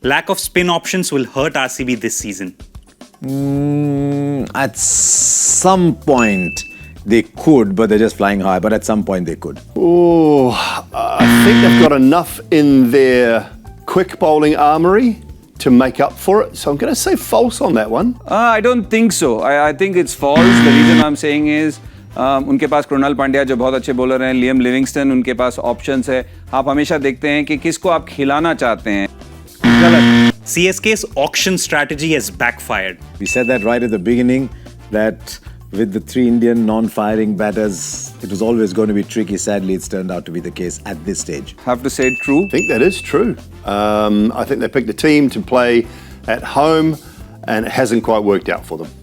Lack of spin options will hurt RCB this season. At some point they could, but they're just flying high. But at some point they could. Oh, I think they've got enough in their quick bowling armory to make up for it. So I'm going to say false on that one. I don't think so. I think it's false. The reason I'm saying is उनके पास कृणाल पांड्या जो बहुत अच्छे bowler हैं, Liam Livingstone उनके पास options है. आप हमेशा देखते हैं कि किसको आप खिलाना चाहते हैं. गलत. CSK's auction strategy has backfired. We said that right at the beginning that with the three Indian non-firing batters, it was always going to be tricky. Sadly, it's turned out to be the case at this stage. Have to say true. I think that is true. I think they picked a team to play at home and it hasn't quite worked out for them.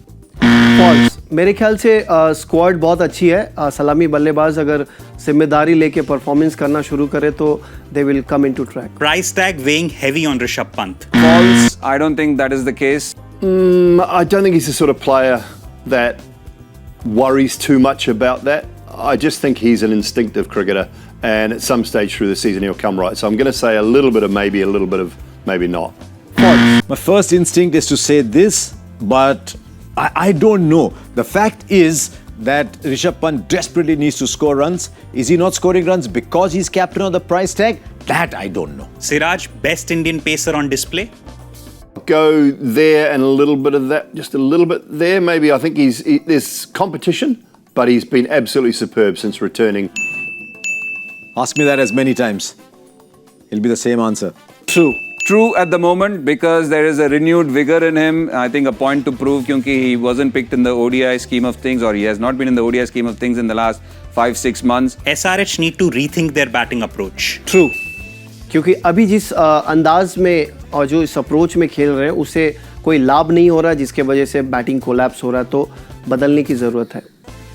False. मेरे ख्याल से squad बहुत अच्छी है. सलामी बल्लेबाज अगर जिम्मेदारी लेके परफॉर्मेंस करना शुरू करे तो they will come into track. Price tag weighing heavy on Rishabh Pant. False. I don't think that is the case. I don't think he's the sort of player that worries too much about that. I just think he's an instinctive cricketer and at some stage through the season he'll come right. So I'm going to say a little bit of maybe, a little bit of maybe not. False. My first instinct is to say this, but I don't know. The fact is that Rishabh Pant desperately needs to score runs. Is he not scoring runs because he's captain of the price tag? That I don't know. Siraj, best Indian pacer on display? Go there and a little bit of that, just a little bit there. Maybe I think there's competition, but he's been absolutely superb since returning. Ask me that as many times. It'll be the same answer. True. True at the moment because there is a renewed vigor in him. I think a point to prove क्योंकि he wasn't picked in the ODI scheme of things or he has not been in the ODI scheme of things in the last 5-6 months. SRH need to rethink their batting approach. True. क्योंकि अभी जिस अंदाज में और जो इस approach में खेल रहे हैं उससे कोई लाभ नहीं हो रहा जिसके वजह से बैटिंग कोलैप्स हो रहा है तो बदलने की जरूरत है.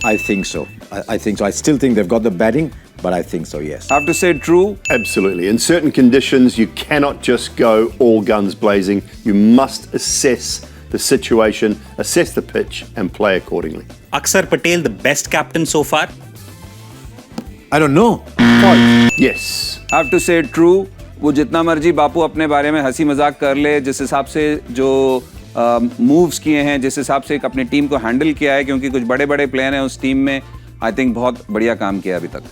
I think so. I think so. I still think they've got the batting, but I think so, yes. I have to say true. Absolutely. In certain conditions, you cannot just go all guns blazing. You must assess the situation, assess the pitch, and play accordingly. Akshar Patel, the best captain so far? I don't know. False. Yes. I have to say true. वो जितना मर्जी बापू अपने बारे में हंसी मजाक कर ले जिस हिसाब से जो मूव्स किए हैं जिस हिसाब से अपनी टीम को हैंडल किया है क्योंकि कुछ बड़े बड़े प्लेयर हैं उस टीम में आई थिंक बहुत बढ़िया काम किया अभी तक.